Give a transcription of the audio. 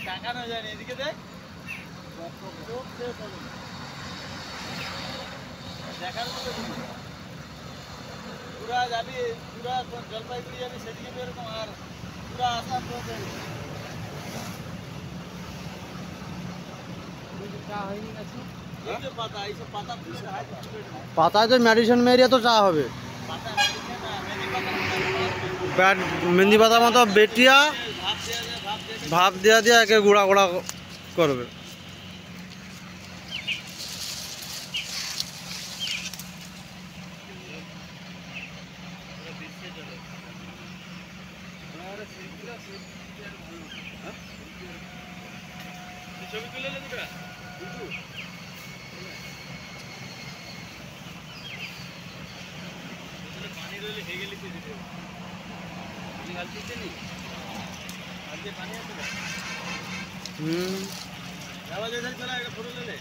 টাকানো যায়নি এদিকে দেখ দেখার মতো পুরা যাবি পুরা জলপাইগুড়ি যাবি সেদিকে এরকম আর পুরা আসাম পাতায় তো মেডিসিন মেরিয়ে তো চা হবে। মেহেন্দি পাতা মতো বেটিয়া ভাপ দিয়া দিয়া একে গুঁড়া গুঁড়া করবে। ছবি তুলে পানি রইলে হয়ে গেলি পানি গালতে নি পানি আছে যাওয়া যায় চলা একটা ফটো লে